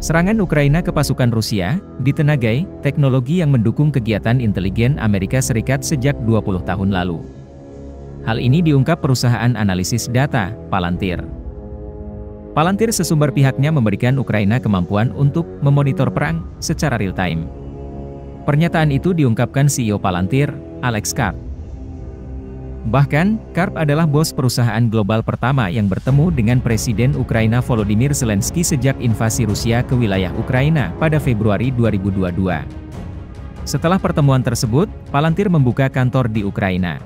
Serangan Ukraina ke pasukan Rusia ditenagai teknologi yang mendukung kegiatan intelijen Amerika Serikat sejak 20 tahun lalu. Hal ini diungkap perusahaan analisis data, Palantir. Palantir sesumber pihaknya memberikan Ukraina kemampuan untuk memonitor perang secara real-time. Pernyataan itu diungkapkan CEO Palantir, Alex Karp. Bahkan, Karp adalah bos perusahaan global pertama yang bertemu dengan Presiden Ukraina Volodymyr Zelensky sejak invasi Rusia ke wilayah Ukraina pada Februari 2022. Setelah pertemuan tersebut, Palantir membuka kantor di Ukraina.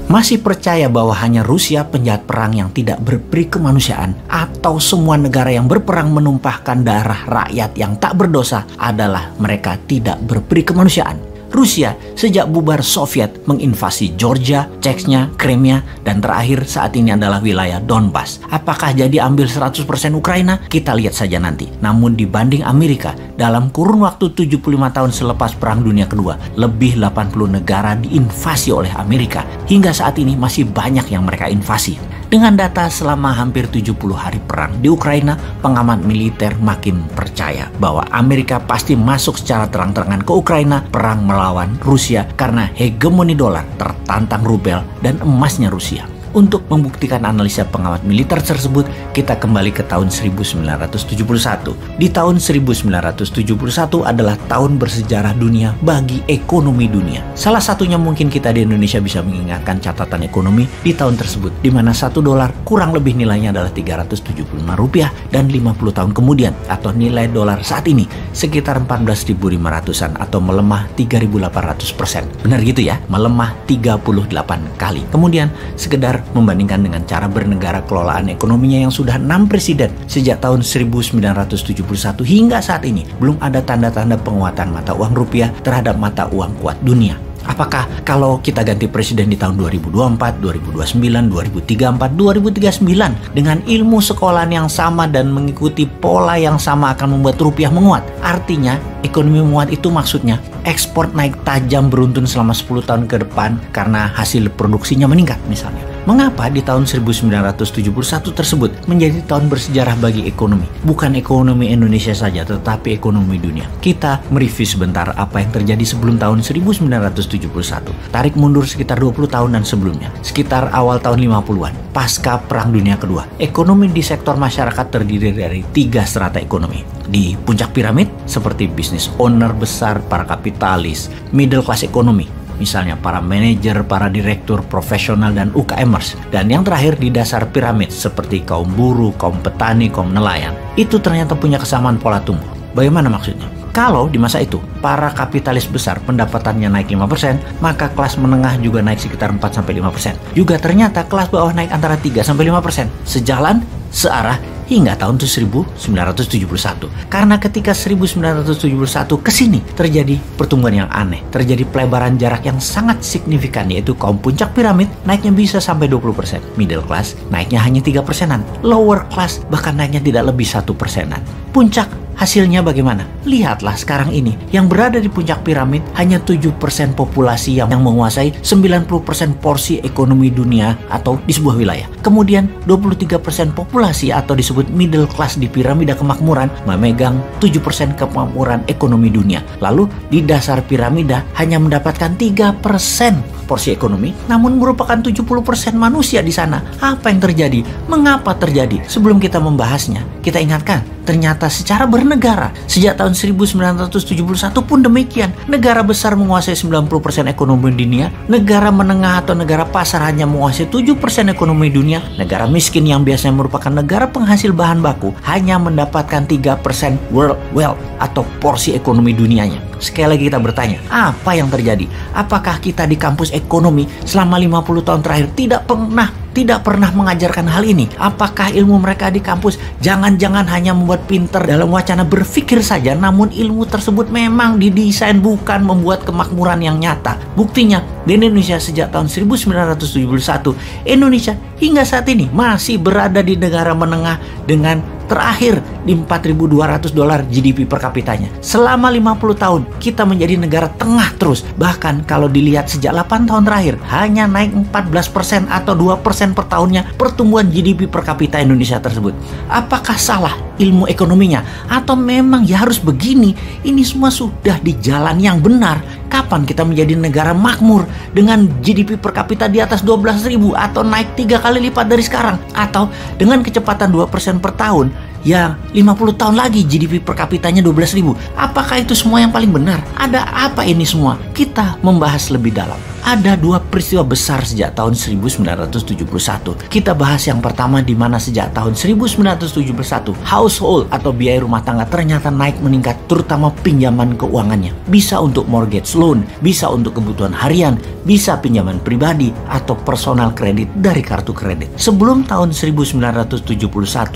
Masih percaya bahwa hanya Rusia penjahat perang yang tidak berperi kemanusiaan, atau semua negara yang berperang menumpahkan darah rakyat yang tak berdosa adalah mereka tidak berperi kemanusiaan? Rusia sejak bubar Soviet menginvasi Georgia, Chechnya, Crimea, dan terakhir saat ini adalah wilayah Donbas. Apakah jadi ambil 100% Ukraina? Kita lihat saja nanti. Namun dibanding Amerika, dalam kurun waktu 75 tahun selepas Perang Dunia Kedua, lebih 80 negara diinvasi oleh Amerika. Hingga saat ini masih banyak yang mereka invasi. Dengan data selama hampir 70 hari perang di Ukraina, pengamat militer makin percaya bahwa Amerika pasti masuk secara terang-terangan ke Ukraina perang melawan Rusia karena hegemoni dolar tertantang rubel dan emasnya Rusia. Untuk membuktikan analisa pengamat militer tersebut, kita kembali ke tahun 1971. Di tahun 1971 adalah tahun bersejarah dunia bagi ekonomi dunia. Salah satunya mungkin kita di Indonesia bisa mengingatkan catatan ekonomi di tahun tersebut, di mana $1 kurang lebih nilainya adalah Rp375 dan 50 tahun kemudian, atau nilai dolar saat ini sekitar 14.500-an atau melemah 3.800%. Benar gitu ya, melemah 38 kali. Kemudian sekedar membandingkan dengan cara bernegara kelolaan ekonominya yang sudah 6 presiden sejak tahun 1971 hingga saat ini, belum ada tanda-tanda penguatan mata uang rupiah terhadap mata uang kuat dunia. Apakah kalau kita ganti presiden di tahun 2024, 2029, 2034, 2039 dengan ilmu sekolahan yang sama dan mengikuti pola yang sama akan membuat rupiah menguat? Artinya, ekonomi menguat itu maksudnya ekspor naik tajam beruntun selama 10 tahun ke depan karena hasil produksinya meningkat misalnya. Mengapa di tahun 1971 tersebut menjadi tahun bersejarah bagi ekonomi? Bukan ekonomi Indonesia saja, tetapi ekonomi dunia. Kita mereview sebentar apa yang terjadi sebelum tahun 1971. Tarik mundur sekitar 20 tahun dan sebelumnya. Sekitar awal tahun 50-an, pasca Perang Dunia Kedua. Ekonomi di sektor masyarakat terdiri dari 3 strata ekonomi. Di puncak piramid, seperti bisnis owner besar, para kapitalis, middle class ekonomi. Misalnya para manajer, para direktur, profesional, dan UKMers. Dan yang terakhir di dasar piramid seperti kaum buruh, kaum petani, kaum nelayan. Itu ternyata punya kesamaan pola tumbuh. Bagaimana maksudnya? Kalau di masa itu, para kapitalis besar pendapatannya naik 5%, maka kelas menengah juga naik sekitar 4-5%. Juga ternyata kelas bawah naik antara 3-5%. Sejalan, searah, hingga tahun 1971. Karena ketika 1971 ke sini terjadi pertumbuhan yang aneh, terjadi pelebaran jarak yang sangat signifikan, yaitu kaum puncak piramid naiknya bisa sampai 20%, middle class naiknya hanya 3%-an, lower class bahkan naiknya tidak lebih 1%-an. Puncak hasilnya bagaimana? Lihatlah sekarang ini, yang berada di puncak piramid hanya 7% populasi yang menguasai 90% porsi ekonomi dunia atau di sebuah wilayah. Kemudian 23% populasi atau disebut middle class di piramida kemakmuran memegang 7% kemakmuran ekonomi dunia. Lalu di dasar piramida hanya mendapatkan 3% porsi ekonomi, namun merupakan 70% manusia di sana. Apa yang terjadi? Mengapa terjadi? Sebelum kita membahasnya, kita ingatkan, ternyata secara bernegara, sejak tahun 1971 pun demikian. Negara besar menguasai 90% ekonomi dunia, negara menengah atau negara pasar hanya menguasai 7% ekonomi dunia, negara miskin yang biasanya merupakan negara penghasil bahan baku hanya mendapatkan 3% world wealth atau porsi ekonomi dunianya. Sekali lagi kita bertanya, apa yang terjadi? Apakah kita di kampus ekonomi selama 50 tahun terakhir tidak pernah mengajarkan hal ini? Apakah ilmu mereka di kampus jangan-jangan hanya membuat pinter dalam wacana berpikir saja, namun ilmu tersebut memang didesain bukan membuat kemakmuran yang nyata? Buktinya, di Indonesia sejak tahun 1971, Indonesia hingga saat ini masih berada di negara menengah dengan terakhir di $4.200 GDP per kapitanya. Selama 50 tahun kita menjadi negara tengah terus. Bahkan kalau dilihat sejak 8 tahun terakhir hanya naik 14% atau 2% per tahunnya pertumbuhan GDP per kapita Indonesia tersebut. Apakah salah ilmu ekonominya? Atau memang ya harus begini? Ini semua sudah di jalan yang benar. Kapan kita menjadi negara makmur dengan GDP per kapita di atas 12.000 atau naik 3 kali lipat dari sekarang? Atau dengan kecepatan 2% per tahun, ya 50 tahun lagi GDP per kapitanya 12.000. Apakah itu semua yang paling benar? Ada apa ini semua? Kita membahas lebih dalam. Ada dua peristiwa besar sejak tahun 1971. Kita bahas yang pertama, di mana sejak tahun 1971 household atau biaya rumah tangga ternyata naik meningkat, terutama pinjaman keuangannya. Bisa untuk mortgage loan, bisa untuk kebutuhan harian, bisa pinjaman pribadi atau personal kredit dari kartu kredit. Sebelum tahun 1971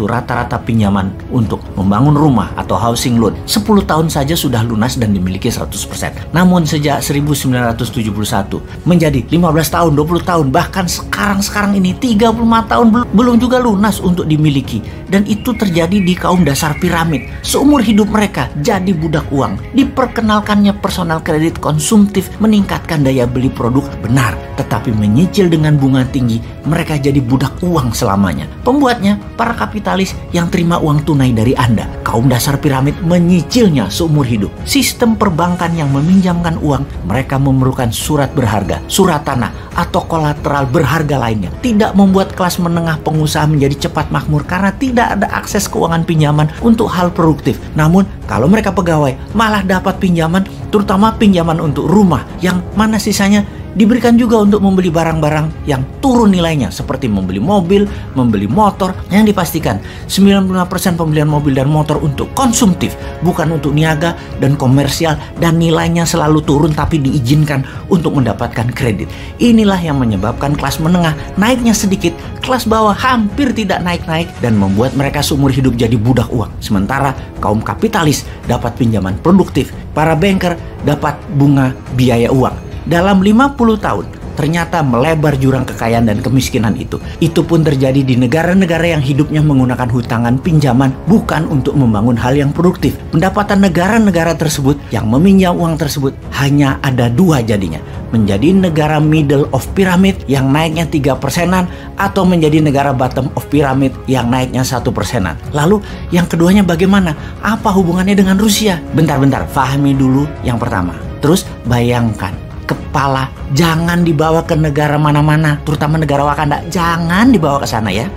rata-rata pinjaman untuk membangun rumah atau housing loan 10 tahun saja sudah lunas dan dimiliki 100%. Namun sejak 1971 menjadi 15 tahun, 20 tahun, bahkan sekarang ini 35 tahun belum juga lunas untuk dimiliki. Dan itu terjadi di kaum dasar piramid. Seumur hidup mereka jadi budak uang. Diperkenalkannya personal kredit konsumtif, meningkatkan daya beli produk, benar, tetapi menyicil dengan bunga tinggi, mereka jadi budak uang selamanya. Pembuatnya para kapitalis yang terima uang tunai dari Anda. Kaum dasar piramid menyicilnya seumur hidup. Sistem perbankan yang meminjamkan uang, mereka memerlukan surat berharga, surat tanah, atau kolateral berharga lainnya. Tidak membuat kelas menengah pengusaha menjadi cepat makmur karena tidak ada akses keuangan pinjaman untuk hal produktif. Namun kalau mereka pegawai malah dapat pinjaman, terutama pinjaman untuk rumah, yang mana sisanya diberikan juga untuk membeli barang-barang yang turun nilainya, seperti membeli mobil, membeli motor, yang dipastikan 95% pembelian mobil dan motor untuk konsumtif, bukan untuk niaga dan komersial, dan nilainya selalu turun tapi diizinkan untuk mendapatkan kredit. Inilah yang menyebabkan kelas menengah naiknya sedikit, kelas bawah hampir tidak naik-naik, dan membuat mereka seumur hidup jadi budak uang. Sementara kaum kapitalis dapat pinjaman produktif, para banker dapat bunga biaya uang. Dalam 50 tahun, ternyata melebar jurang kekayaan dan kemiskinan itu. Itu pun terjadi di negara-negara yang hidupnya menggunakan hutangan pinjaman bukan untuk membangun hal yang produktif. Pendapatan negara-negara tersebut yang meminjam uang tersebut hanya ada dua jadinya. Menjadi negara middle of pyramid yang naiknya 3%-an, atau menjadi negara bottom of pyramid yang naiknya 1%-an. Lalu yang keduanya bagaimana? Apa hubungannya dengan Rusia? Bentar-bentar, fahami dulu yang pertama. Terus bayangkan, kepala jangan dibawa ke negara mana-mana, terutama negara Wakanda, jangan dibawa ke sana ya.